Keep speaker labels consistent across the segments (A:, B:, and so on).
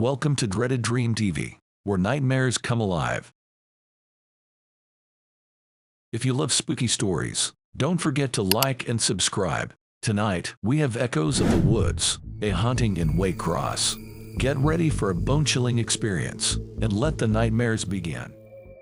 A: welcome to Dreaded Dream TV, where nightmares come alive. If you love spooky stories, don't forget to like and subscribe. Tonight, we have Echoes of the Woods, a haunting in Waycross. Get ready for a bone-chilling experience, and let the nightmares begin.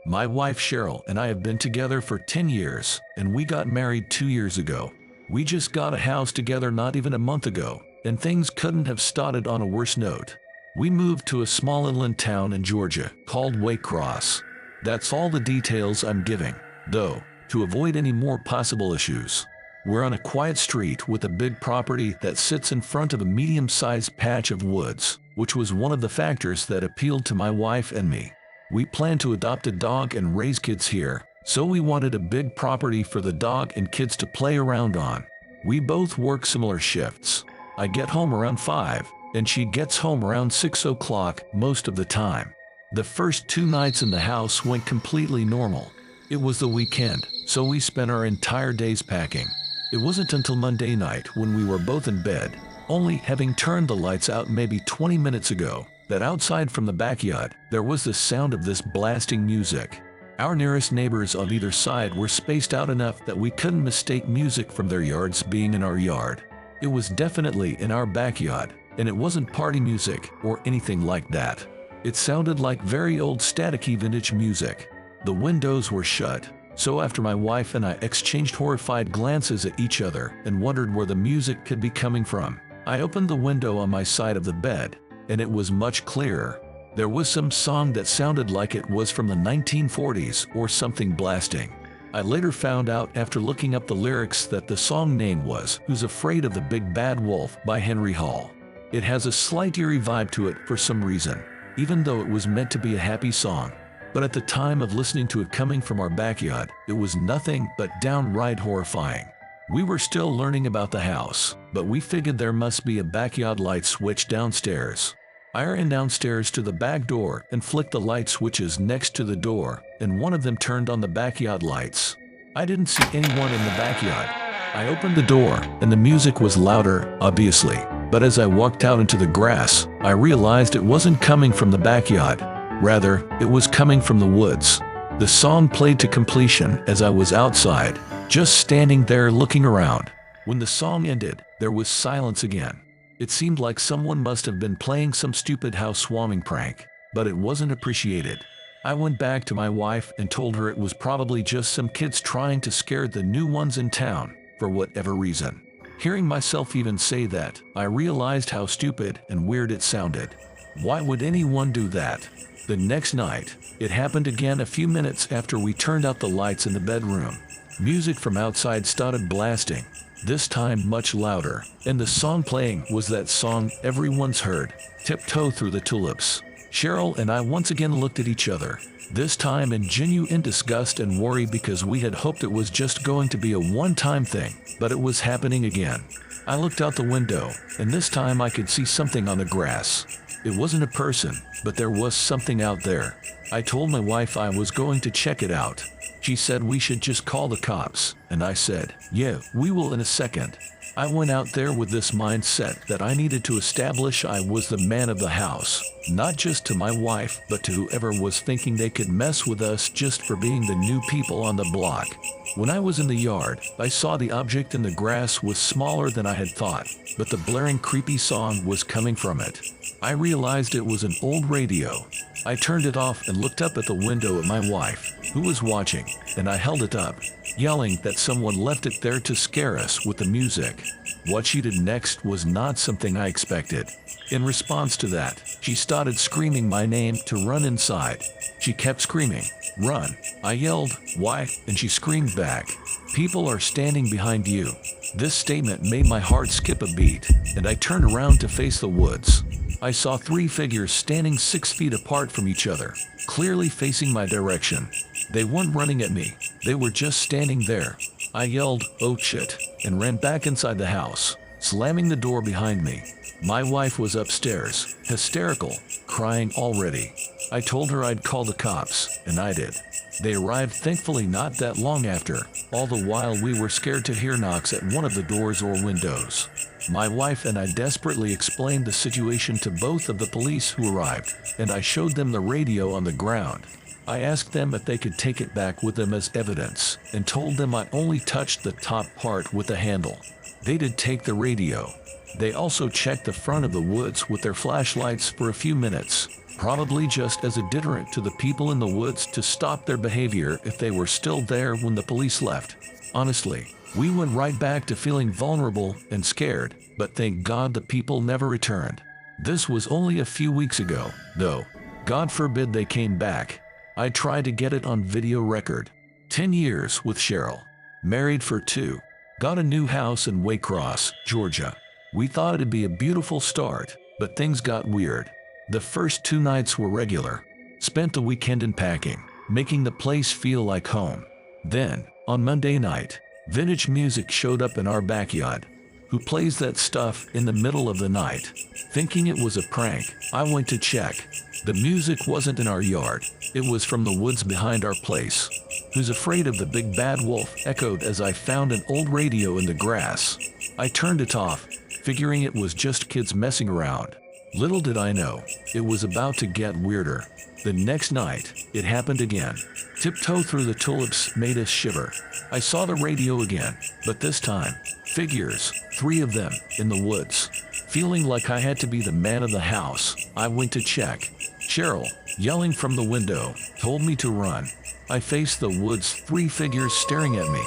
A: My wife Cheryl and I have been together for 10 years, and we got married 2 years ago. We just got a house together not even a month ago, and things couldn't have started on a worse note. We moved to a small inland town in Georgia called Waycross. That's all the details I'm giving, though, to avoid any more possible issues. We're on a quiet street with a big property that sits in front of a medium-sized patch of woods, which was one of the factors that appealed to my wife and me. We plan to adopt a dog and raise kids here, so we wanted a big property for the dog and kids to play around on. We both work similar shifts. I get home around 5, and she gets home around 6 o'clock most of the time. The first 2 nights in the house went completely normal. It was the weekend, so we spent our entire days packing. It wasn't until Monday night when we were both in bed, only having turned the lights out maybe 20 minutes ago, that outside from the backyard, there was the sound of this blasting music. Our nearest neighbors on either side were spaced out enough that we couldn't mistake music from their yards being in our yard. It was definitely in our backyard, and it wasn't party music or anything like that. It sounded like very old staticky vintage music. The windows were shut, so after my wife and I exchanged horrified glances at each other and wondered where the music could be coming from, I opened the window on my side of the bed, and it was much clearer. There was some song that sounded like it was from the 1940s or something blasting. I later found out after looking up the lyrics that the song name was Who's Afraid of the Big Bad Wolf by Henry Hall. It has a slight eerie vibe to it for some reason, even though it was meant to be a happy song. But at the time of listening to it coming from our backyard, it was nothing but downright horrifying. We were still learning about the house, but we figured there must be a backyard light switch downstairs. I ran downstairs to the back door and flicked the light switches next to the door, and one of them turned on the backyard lights. I didn't see anyone in the backyard. I opened the door, and the music was louder, obviously, but as I walked out into the grass, I realized it wasn't coming from the backyard. Rather, it was coming from the woods. The song played to completion as I was outside, just standing there looking around. When the song ended, there was silence again. It seemed like someone must have been playing some stupid housewarming prank, but it wasn't appreciated. I went back to my wife and told her it was probably just some kids trying to scare the new ones in town, for whatever reason. Hearing myself even say that, I realized how stupid and weird it sounded. Why would anyone do that? The next night, it happened again a few minutes after we turned out the lights in the bedroom. Music from outside started blasting, this time much louder, and the song playing was that song everyone's heard, Tiptoe Through the Tulips. Cheryl and I once again looked at each other, this time in genuine disgust and worry because we had hoped it was just going to be a one-time thing, but it was happening again. I looked out the window, and this time I could see something on the grass. It wasn't a person, but there was something out there. I told my wife I was going to check it out. She said we should just call the cops, and I said, yeah, we will in a second. I went out there with this mindset that I needed to establish I was the man of the house, not just to my wife, but to whoever was thinking they could mess with us just for being the new people on the block. When I was in the yard, I saw the object in the grass was smaller than I had thought, but the blaring creepy song was coming from it. I realized it was an old radio. I turned it off and looked up at the window at my wife, who was watching, and I held it up, yelling that someone left it there to scare us with the music. What she did next was not something I expected. In response to that, she started screaming my name to run inside. She kept screaming, "Run!" I yelled, "Why?" and she screamed back, "People are standing behind you." This statement made my heart skip a beat, and I turned around to face the woods. I saw 3 figures standing 6 feet apart from each other, clearly facing my direction. They weren't running at me, they were just standing there. I yelled, "Oh shit," and ran back inside the house, slamming the door behind me. My wife was upstairs, hysterical, crying already. I told her I'd call the cops, and I did. They arrived thankfully not that long after, all the while we were scared to hear knocks at one of the doors or windows. My wife and I desperately explained the situation to both of the police who arrived, and I showed them the radio on the ground. I asked them if they could take it back with them as evidence, and told them I only touched the top part with the handle. They did take the radio. They also checked the front of the woods with their flashlights for a few minutes, probably just as a deterrent to the people in the woods to stop their behavior if they were still there when the police left. Honestly, we went right back to feeling vulnerable and scared, but thank God the people never returned. This was only a few weeks ago, though. God forbid they came back. I tried to get it on video record. 10 years with Cheryl. Married for 2. Got a new house in Waycross, Georgia. We thought it'd be a beautiful start, but things got weird. The first 2 nights were regular. Spent the weekend in packing, making the place feel like home. Then, on Monday night, vintage music showed up in our backyard. Who plays that stuff in the middle of the night? Thinking it was a prank, I went to check. The music wasn't in our yard. It was from the woods behind our place. Who's afraid of the big bad wolf? Echoed as I found an old radio in the grass. I turned it off, figuring it was just kids messing around. Little did I know, it was about to get weirder. The next night, it happened again. Tiptoe Through the Tulips made us shiver. I saw the radio again, but this time, figures, 3 of them, in the woods. Feeling like I had to be the man of the house, I went to check. Cheryl, yelling from the window, told me to run. I faced the woods, 3 figures staring at me.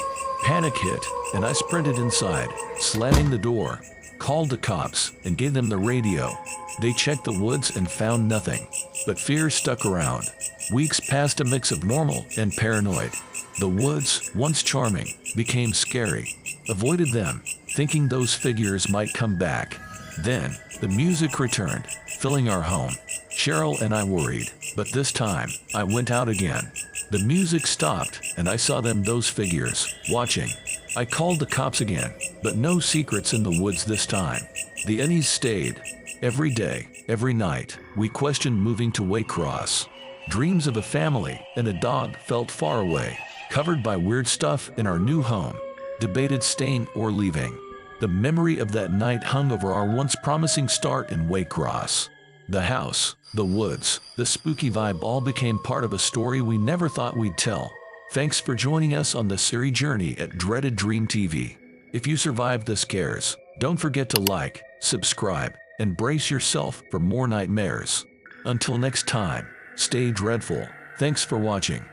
A: Panic hit, and I sprinted inside, slamming the door. Called the cops and gave them the radio. They checked the woods and found nothing, but fear stuck around. Weeks passed, a mix of normal and paranoid. The woods, once charming, became scary. Avoided them, thinking those figures might come back. Then, the music returned, filling our home. Cheryl and I worried, but this time, I went out again. The music stopped, and I saw them, those figures, watching. I called the cops again, but no secrets in the woods this time. The unease stayed. Every day, every night, we questioned moving to Waycross. Dreams of a family and a dog felt far away, covered by weird stuff in our new home. Debated staying or leaving. The memory of that night hung over our once promising start in Waycross. The house, the woods, the spooky vibe all became part of a story we never thought we'd tell. Thanks for joining us on the Siri journey at Dreaded Dream TV. If you survived the scares, don't forget to like, subscribe, and brace yourself for more nightmares. Until next time, stay dreadful. Thanks for watching.